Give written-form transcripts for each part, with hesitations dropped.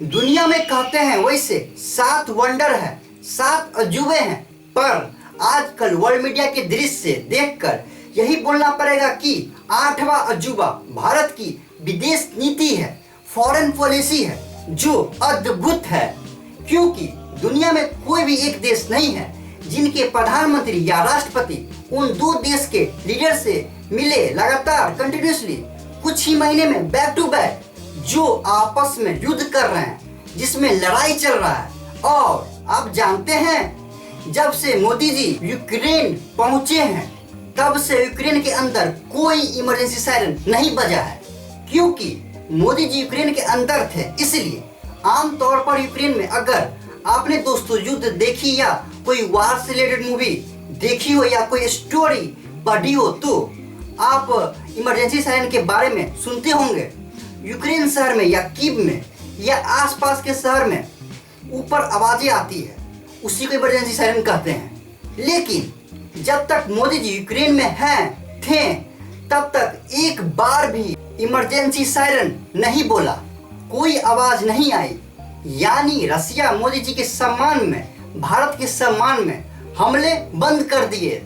दुनिया में कहते हैं वैसे 7 वंडर है, 7 अजूबे हैं, पर आजकल वर्ल्ड मीडिया के दृश्य से देखकर यही बोलना पड़ेगा कि 8वां अजूबा भारत की विदेश नीति है, फॉरेन पॉलिसी है, जो अद्भुत है। क्योंकि दुनिया में कोई भी एक देश नहीं है जिनके प्रधानमंत्री या राष्ट्रपति उन दो देश के लीडर से मिले लगातार कंटिन्यूसली कुछ ही महीने में बैक टू बैक, जो आपस में युद्ध कर रहे हैं, जिसमें लड़ाई चल रहा है। और आप जानते हैं, जब से मोदी जी यूक्रेन पहुंचे हैं तब से यूक्रेन के अंदर कोई इमरजेंसी सायरन नहीं बजा है, क्योंकि मोदी जी यूक्रेन के अंदर थे। इसलिए आमतौर पर यूक्रेन में अगर आपने दोस्तों युद्ध देखी या कोई वार से रिलेटेड मूवी देखी हो या कोई स्टोरी पढ़ी हो तो आप इमरजेंसी सायरन के बारे में सुनते होंगे। यूक्रेन शहर में या कीव में या आसपास के शहर में ऊपर आवाजें आती है, उसी को इमरजेंसी सायरन कहते हैं। लेकिन जब तक मोदी जी यूक्रेन में थे तब तक एक बार भी इमरजेंसी सायरन नहीं बोला, कोई आवाज नहीं आई। यानी रसिया मोदी जी के सम्मान में, भारत के सम्मान में हमले बंद कर दिए।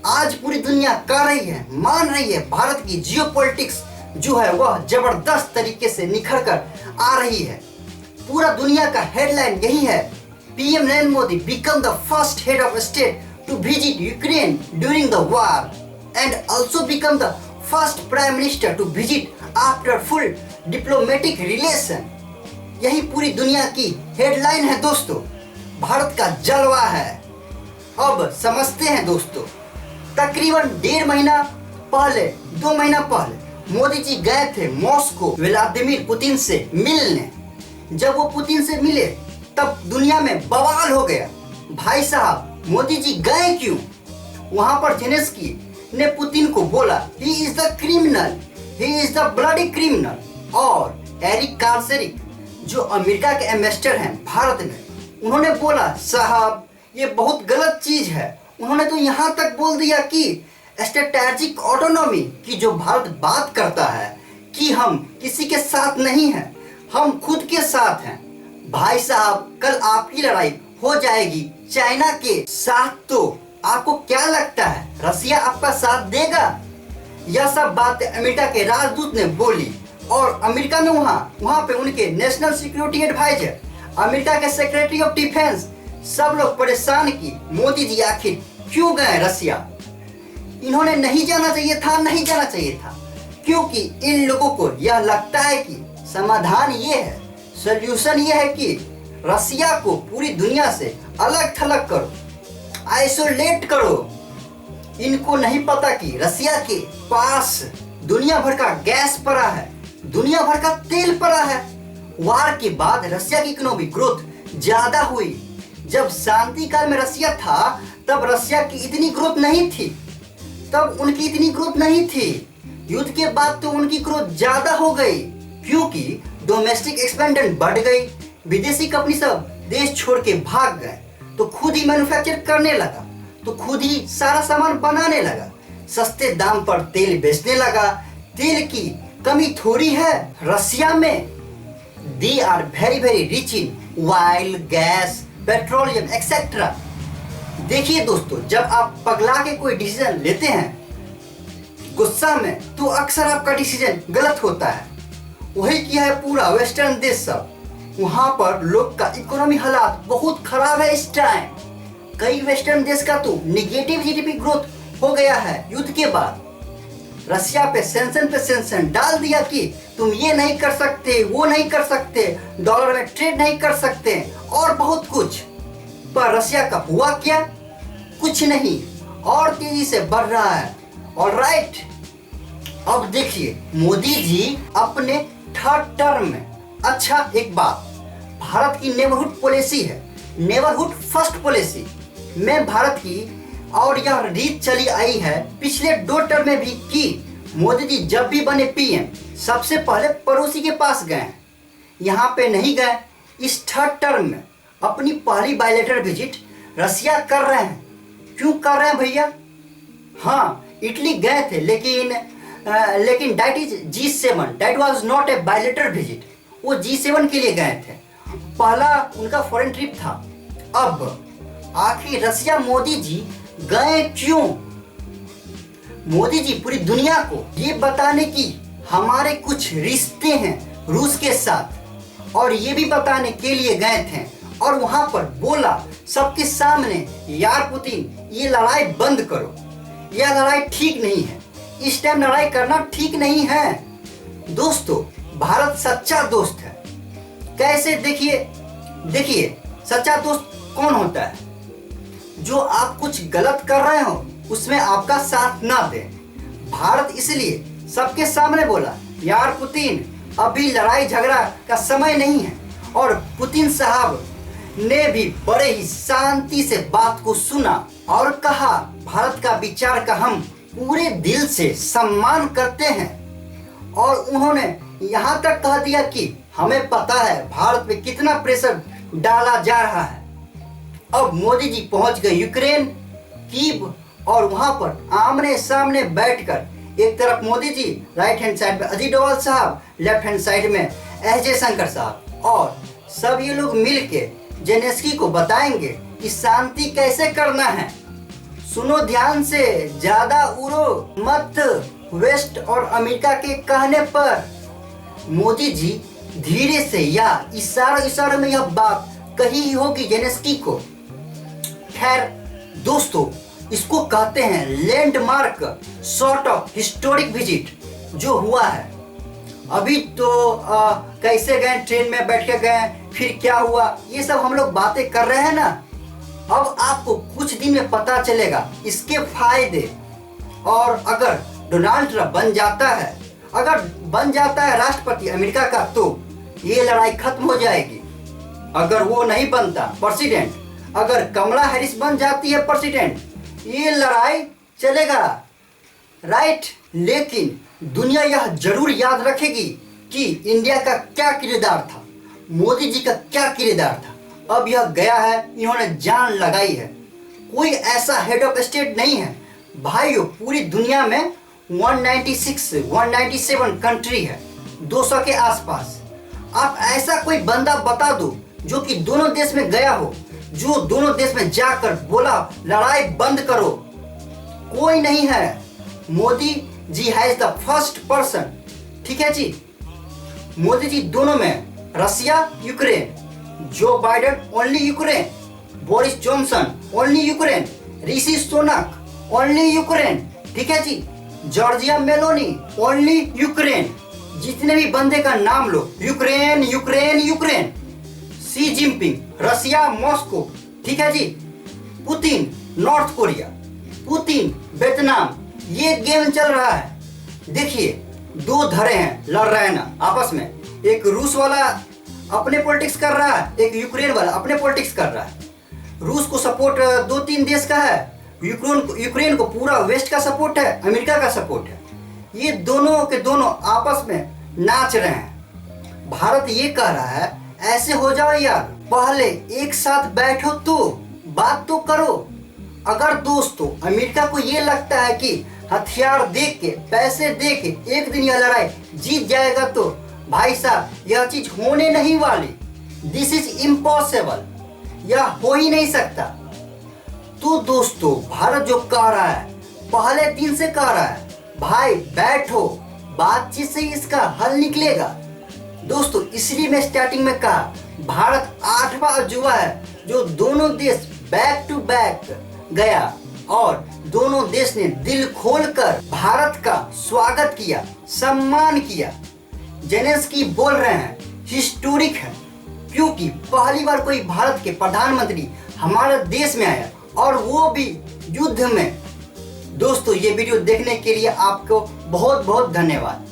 आज पूरी दुनिया कह रही है, मान रही है, भारत की जियोपॉलिटिक्स जो है वह जबरदस्त तरीके से निखर कर आ रही है। पूरा दुनिया का हेडलाइन यही है, PM Narendra Modi become the first head of state to visit Ukraine during the war and also become the first prime minister to visit after full diplomatic relation. यही पूरी दुनिया की हेडलाइन है दोस्तों, भारत का जलवा है। अब समझते हैं दोस्तों, तकरीबन 1.5 महीना पहले, 2 महीना पहले मोदी जी गए थे मॉस्को व्लादिमीर पुतिन से मिलने। जब वो पुतिन से मिले तब दुनिया में बवाल हो गया, भाई साहब मोदी जी गए क्यों? वहां पर जेलेंस्की ने पुतिन को बोला, he is the criminal, he is the bloody criminal. और एरिक कार्सेरिक जो अमेरिका के एम्बेसडर हैं भारत में, उन्होंने बोला, साहब ये बहुत गलत चीज है। उन्होंने तो यहाँ तक बोल दिया कि स्ट्रेटेजिक ऑटोनॉमी की जो भारत बात करता है कि हम किसी के साथ नहीं हैं, हम खुद के साथ हैं। भाई साहब कल आपकी लड़ाई हो जाएगी चाइना के साथ, तो आपको क्या लगता है रसिया आपका साथ देगा? यह सब बातें अमेरिका के राजदूत ने बोली। और अमेरिका में वहाँ पे उनके नेशनल सिक्योरिटी एडवाइजर, अमेरिका के सेक्रेटरी ऑफ डिफेंस, सब लोग परेशान की मोदी जी आखिर क्यों गए रसिया। इन्होंने नहीं जाना चाहिए था, क्योंकि इन लोगों को यह लगता है कि समाधान ये है, सॉल्यूशन ये है कि रसिया को पूरी दुनिया से अलग थलग करो, आइसोलेट करो। इनको नहीं पता कि रसिया के पास दुनिया भर का गैस पड़ा है, दुनिया भर का तेल पड़ा है। वार के बाद रसिया की इकोनॉमी ग्रोथ ज्यादा हुई। जब शांति काल में रसिया था तब रसिया की इतनी ग्रोथ नहीं थी, तब उनकी इतनी ग्रोथ नहीं थी। युद्ध के बाद तो उनकी ग्रोथ ज्यादा हो गई, क्योंकि डोमेस्टिक एक्सपेंशन बढ़ गई, विदेशी कंपनी सब देश छोड़ के भाग गए, तो खुद ही मैन्युफैक्चर करने लगा, तो खुद ही सारा सामान बनाने लगा, सस्ते दाम पर तेल बेचने लगा। तेल की कमी थोड़ी है रसिया में। They are very very rich in oil, gas, petroleum etcetera. देखिए दोस्तों, जब आप पगला के कोई डिसीजन लेते हैं गुस्सा में, तो अक्सर आपका डिसीजन गलत होता है। वही किया है पूरा वेस्टर्न देश सब। वहां पर लोग का इकोनॉमी हालात बहुत खराब है इस टाइम। कई वेस्टर्न देश का तो निगेटिव जीडीपी ग्रोथ हो गया है युद्ध के बाद। रसिया पे सेंक्शन डाल दिया कि तुम ये नहीं कर सकते, वो नहीं कर सकते, डॉलर में ट्रेड नहीं कर सकते और बहुत कुछ। पर रसिया का हुआ क्या? कुछ नहीं, और तेजी से बढ़ रहा है। ऑलराइट, अब देखिए मोदी जी अपने 3rd टर्म में, अच्छा एक बात, भारत की नेबरहुड पॉलिसी है, नेबरहुड फर्स्ट पॉलिसी में भारत की, और यह रीत चली आई है पिछले 2 टर्म में भी कि मोदी जी जब भी बने पीएम सबसे पहले पड़ोसी के पास गए। यहाँ पे नहीं गए। इस 3rd टर्म में अपनी पहली बायलैटरल विजिट रसिया कर रहे हैं। क्यों कर रहे हैं भैया? हाँ, इटली गए थे, लेकिन that is G7, that was not a bilateral visit. वो G7 के लिए गए थे। पहला उनका फॉरेन ट्रिप था। अब आखिर रसिया मोदी जी गए क्यों? मोदी जी पूरी दुनिया को ये बताने की हमारे कुछ रिश्ते हैं रूस के साथ, और ये भी बताने के लिए गए थे। और वहां पर बोला सबके सामने, यार पुतिन ये लड़ाई बंद करो, यह लड़ाई ठीक नहीं है, इस टाइम लड़ाई करना ठीक नहीं है। दोस्तों, भारत सच्चा दोस्त है। कैसे? देखिए सच्चा दोस्त कौन होता है? जो आप कुछ गलत कर रहे हो उसमें आपका साथ ना दे। भारत इसलिए सबके सामने बोला, यार पुतिन अभी लड़ाई झगड़ा का समय नहीं है। और पुतिन साहब ने भी बड़े ही शांति से बात को सुना और कहा, भारत का विचार का हम पूरे दिल से सम्मान करते हैं। और उन्होंने यहाँ तक कह दिया कि हमें पता है भारत पे कितना प्रेशर डाला जा रहा है। अब मोदी जी पहुंच गए यूक्रेन, कीव, और वहां पर आमने सामने बैठकर, एक तरफ Modi ji, right hand side में अजीत डोभाल साहब, लेफ्ट हैंड साइड में एस जयशंकर साहब, और सब ये लोग मिलके जेलेंस्की को बताएंगे कि शांति कैसे करना है। सुनो ध्यान से, ज्यादा उड़ो मत। वेस्ट और अमेरिका के कहने पर मोदी जी धीरे से या इशारों में यह बात कही ही होगी जेलेंस्की को। खैर दोस्तों, इसको कहते हैं landmark sort of historic visit जो हुआ है। अभी तो कैसे गए, ट्रेन में बैठ के गए, फिर क्या हुआ, ये सब हम लोग बातें कर रहे हैं ना। अब आपको कुछ दिन में पता चलेगा इसके फायदे। और अगर डोनाल्ड ट्रंप बन जाता है राष्ट्रपति अमेरिका का, तो ये लड़ाई खत्म हो जाएगी। अगर वो नहीं बनता प्रेसिडेंट, अगर कमला हैरिस बन जाती है प्रेसिडेंट, ये लड़ाई चलेगा, राइट। लेकिन दुनिया यह जरूर याद रखेगी कि इंडिया का क्या किरदार था, मोदी जी का क्या किरदार था। अब यह गया है, इन्होंने जान लगाई है। कोई ऐसा हेड ऑफ स्टेट नहीं है भाइयों, पूरी दुनिया में 197 कंट्री है, 200 के आसपास। आप ऐसा कोई बंदा बता दो जो कि दोनों देश में गया हो, जो दोनों देश में जाकर बोला लड़ाई बंद करो, कोई नहीं है। Modi ji has the first person, ठीक है जी। मोदी जी दोनों में, Russia Ukraine, Joe Biden only Ukraine, Boris Johnson only Ukraine, Rishi Sunak only Ukraine, ठीक है जी। Giorgia Meloni only Ukraine. जितने भी बंदे का नाम लो, Ukraine Ukraine Ukraine. Xi Jinping Russia Moscow, ठीक है जी। Putin North Korea, Putin Vietnam. ये गेम चल रहा है। देखिए, दो धड़े हैं, लड़ रहे हैं ना आपस में। एक रूस वाला अपने पॉलिटिक्स कर रहा है, एक यूक्रेन वाला अपने पॉलिटिक्स कर रहा है। रूस को सपोर्ट 2-3 देश का है, यूक्रेन को पूरा वेस्ट का सपोर्ट है, अमेरिका का सपोर्ट है। ये दोनों के दोनों आपस में नाच रहे हैं। भारत ये कह रहा है ऐसे हो जाओ यार, पहले एक साथ बैठो तो बात तो करो। अगर दोस्तों अमेरिका को ये लगता है कि हथियार दे के, पैसे दे के एक दिन यह लड़ाई जीत जाएगा, तो भाई साहब यह चीज होने नहीं वाली। दिस इज इम्पॉसिबल, यह हो ही नहीं सकता। तो दोस्तों भारत जो कह रहा है, पहले दिन से कह रहा है, भाई बैठो, बातचीत से इसका हल निकलेगा। दोस्तों इसलिए मैं स्टार्टिंग में कहा, भारत 8वां अजूबा है जो दोनों देश बैक टू बैक गया और दोनों देश ने दिल खोलकर भारत का स्वागत किया, सम्मान किया। जेलेंस्की बोल रहे हैं हिस्टोरिक है, क्योंकि पहली बार कोई भारत के प्रधानमंत्री हमारे देश में आया, और वो भी युद्ध में। दोस्तों ये वीडियो देखने के लिए आपको बहुत बहुत धन्यवाद।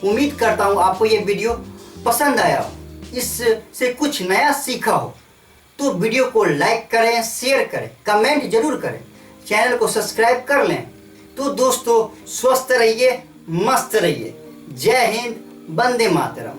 उम्मीद करता हूँ आपको ये वीडियो पसंद आया हो, इससे कुछ नया सीखा हो। तो वीडियो को लाइक करें, शेयर करें, कमेंट जरूर करें, चैनल को सब्सक्राइब कर लें। तो दोस्तों स्वस्थ रहिए, मस्त रहिए। जय हिंद, वंदे मातरम।